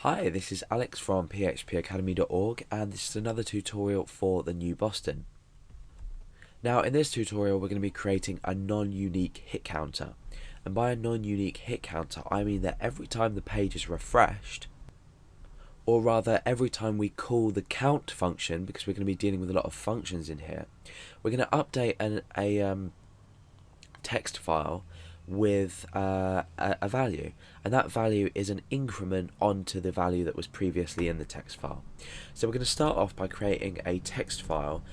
Hi, this is Alex from phpacademy.org and this is another tutorial for the new Boston. Now in this tutorial we're going to be creating a non-unique hit counter, and by a non-unique hit counter I mean that every time the page is refreshed, or rather every time we call the count function, because we're going to be dealing with a lot of functions in here, we're going to update a text file with a value, and that value is an increment onto the value that was previously in the text file. So we're going to start off by creating a text file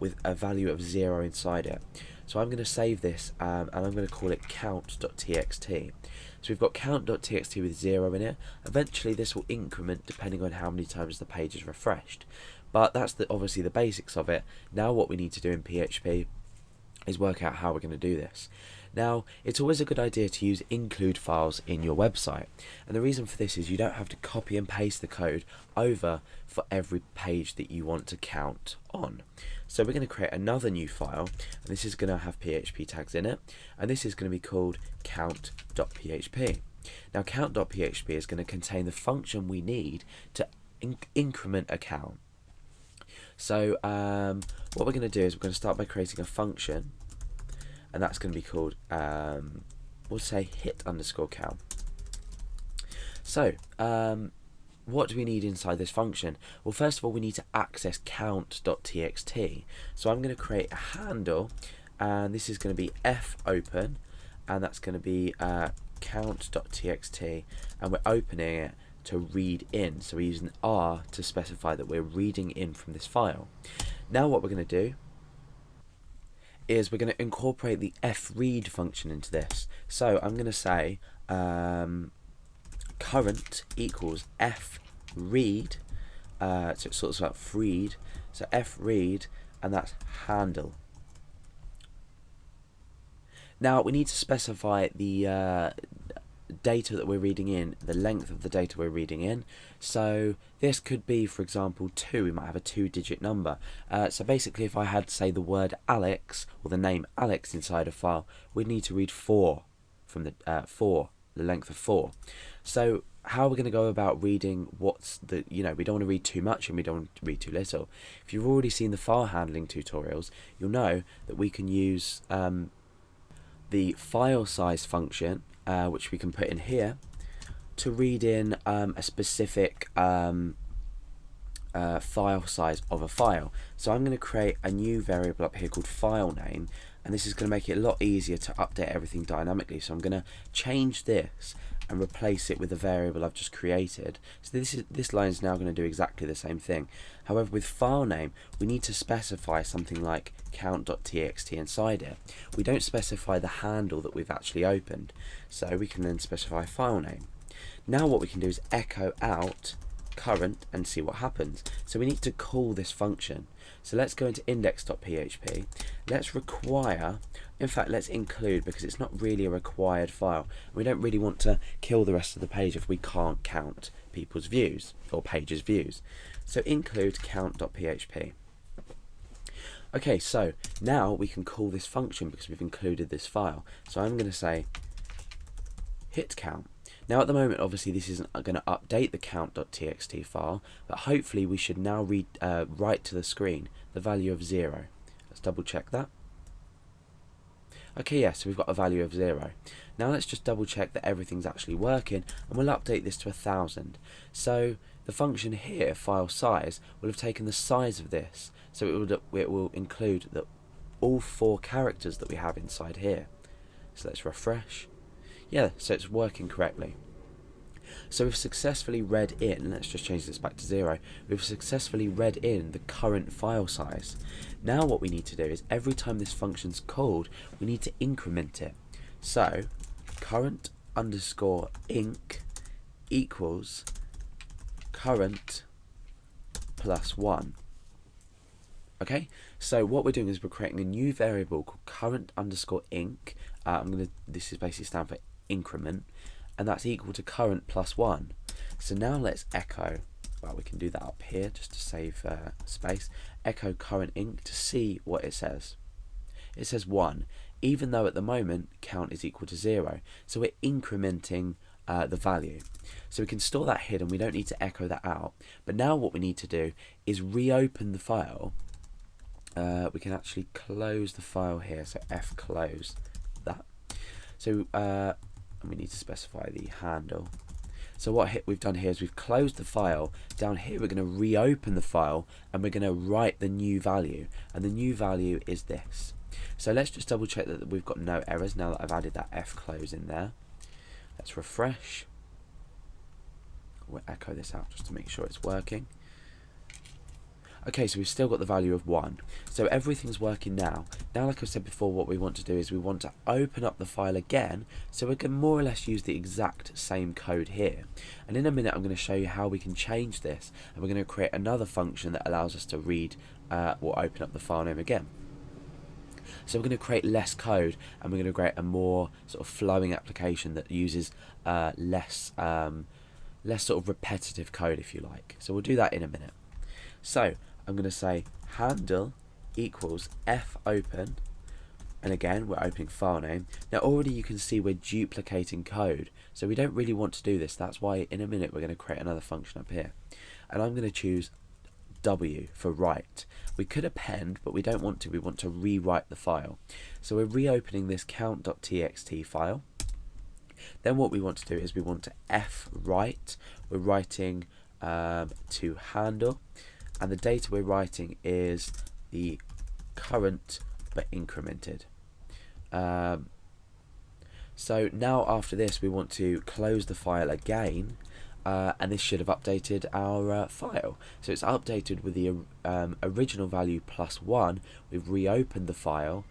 with a value of 0 inside it. So I'm going to save this and I'm going to call it count.txt. So we've got count.txt with 0 in it. Eventually this will increment depending on how many times the page is refreshed, but that's obviously the basics of it. Now what we need to do in PHP is work out how we're going to do this. Now, it's always a good idea to use include files in your website, and the reason for this is you don't have to copy and paste the code over for every page that you want to count on. So we're going to create another new file, and this is going to have PHP tags in it, and this is going to be called count.php. Now count.php is going to contain the function we need to increment a count. So what we're going to do is we're going to start by creating a function, and that's going to be called, we'll say hit_count. So what do we need inside this function? Well, first of all we need to access count.txt. So I'm going to create a handle, and this is going to be fopen, and that's going to be count.txt, and we're opening it to read in. So we're using R to specify that we're reading in from this file. Now what we're going to do is we're going to incorporate the fread function into this. So I'm going to say current equals fread, so it's sort of like fread, so fread, and that's handle. Now we need to specify the data that we're reading in, the length of the data we're reading in. So this could be, for example, 2. We might have a 2-digit number. So basically if I had, say, the word Alex or the name Alex inside a file, we'd need to read 4 from the the length of 4. So how are we going to go about reading what's the, we don't want to read too much and we don't want to read too little. If you've already seen the file handling tutorials, you'll know that we can use the file size function, which we can put in here, to read in a specific file size of a file. So I'm going to create a new variable up here called file name, and this is going to make it a lot easier to update everything dynamically. So I'm going to change this and replace it with the variable I've just created. So this line is now going to do exactly the same thing. However, with file name we need to specify something like count.txt inside it. We don't specify the handle that we've actually opened, so we can then specify file name. Now what we can do is echo out current and see what happens. So we need to call this function. So let's go into index.php. Let's require, in fact let's include, because it's not really a required file. We don't really want to kill the rest of the page if we can't count people's views or pages views. So include count.php. Okay, so now we can call this function because we've included this file. So I'm going to say hit count. Now at the moment obviously this isn't going to update the count.txt file, but hopefully we should now write to the screen the value of 0. Let's double check that. Okay, yes, so we've got a value of 0. Now let's just double check that everything's actually working, and we'll update this to 1000. So the function here, file size, will have taken the size of this, so it will include all 4 characters that we have inside here. So let's refresh. Yeah, so it's working correctly. So we've successfully read in, let's just change this back to 0, we've successfully read in the current file size. Now what we need to do is every time this function's called, we need to increment it. So current_inc equals current plus 1. Okay, so what we're doing is we're creating a new variable called current_inc. This is basically stand for increment, and that's equal to current plus 1. So now let's echo, well we can do that up here just to save space, echo current_inc to see what it says. It says 1, even though at the moment count is equal to 0. So we're incrementing the value. So we can store that hidden, we don't need to echo that out. But now what we need to do is reopen the file. We can actually close the file here, so F close that. So we need to specify the handle. So what we've done here is we've closed the file. Down here we're going to reopen the file and we're going to write the new value, and the new value is this. So let's just double check that we've got no errors now that I've added that F close in there. Let's refresh. We'll echo this out just to make sure it's working. Okay, so we've still got the value of 1. So everything's working now. Now, like I said before, what we want to do is we want to open up the file again so we can more or less use the exact same code here. And in a minute I'm going to show you how we can change this, and we're going to create another function that allows us to read or open up the file name again. So we're going to create less code, and we're going to create a more sort of flowing application that uses less sort of repetitive code, if you like. So we'll do that in a minute. So I'm going to say handle equals fopen, and again we're opening file name. Now already you can see we're duplicating code, so we don't really want to do this. That's why in a minute we're going to create another function up here, and I'm going to choose W for write. We could append, but we don't want to. We want to rewrite the file. So we're reopening this count.txt file. Then what we want to do is we want to fwrite. We're writing to handle, and the data we're writing is the current but incremented. So now after this we want to close the file again, and this should have updated our file. So it's updated with the original value plus 1. We've reopened the file,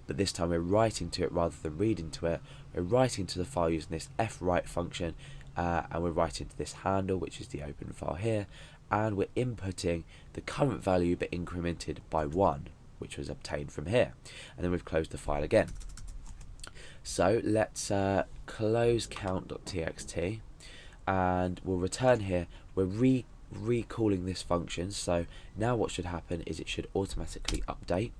but this time we're writing to it rather than reading to it. We're writing to the file using this fwrite function, and we're writing to this handle, which is the open file here, and we're inputting the current value but incremented by 1, which was obtained from here. And then we've closed the file again. So let's close count.txt, and we'll return here. We're recalling this function, so now what should happen is it should automatically update.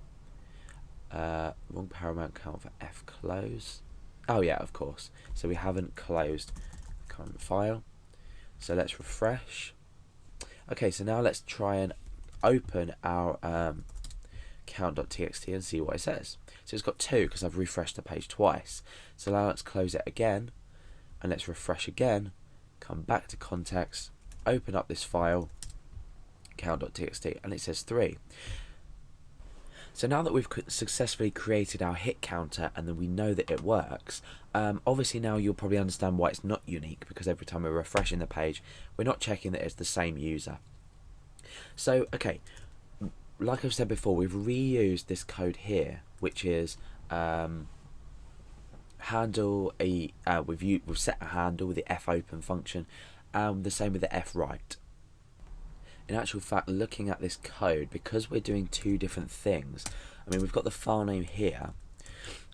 Wrong paramount count for f close. Oh yeah, of course. So we haven't closed the current file. So let's refresh. Okay, so now let's try and open our count.txt and see what it says. So it's got 2 because I've refreshed the page twice. So now let's close it again, and let's refresh again, come back to context, open up this file, count.txt, and it says 3. So now that we've successfully created our hit counter and then we know that it works, obviously now you'll probably understand why it's not unique, because every time we're refreshing the page, we're not checking that it's the same user. So, okay, like I've said before, we've reused this code here, which is handle a we've set a handle with the fopen function, the same with the fwrite. In actual fact, looking at this code, because we're doing 2 different things, I mean, we've got the file name here,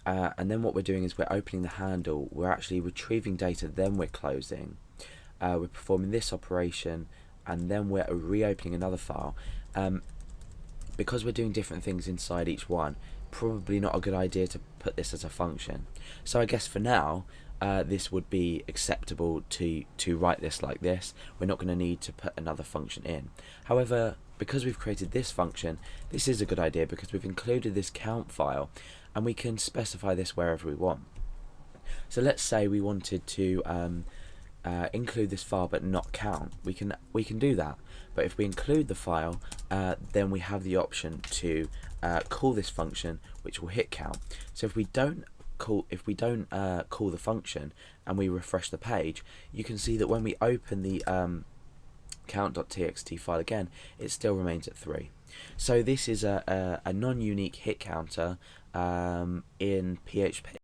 and then what we're doing is we're opening the handle, we're actually retrieving data, then we're closing, we're performing this operation, and then we're reopening another file. Because we're doing different things inside each one, probably not a good idea to put this as a function. So I guess for now, this would be acceptable to write this like this. We're not going to need to put another function in. However, because we've created this function, this is a good idea because we've included this count file, and we can specify this wherever we want. So let's say we wanted to include this file but not count. We can do that. But if we include the file, then we have the option to call this function, which will hit count. So if we don't call the function and we refresh the page, you can see that when we open the count.txt file again, it still remains at 3. So this is a non-unique hit counter in PHP.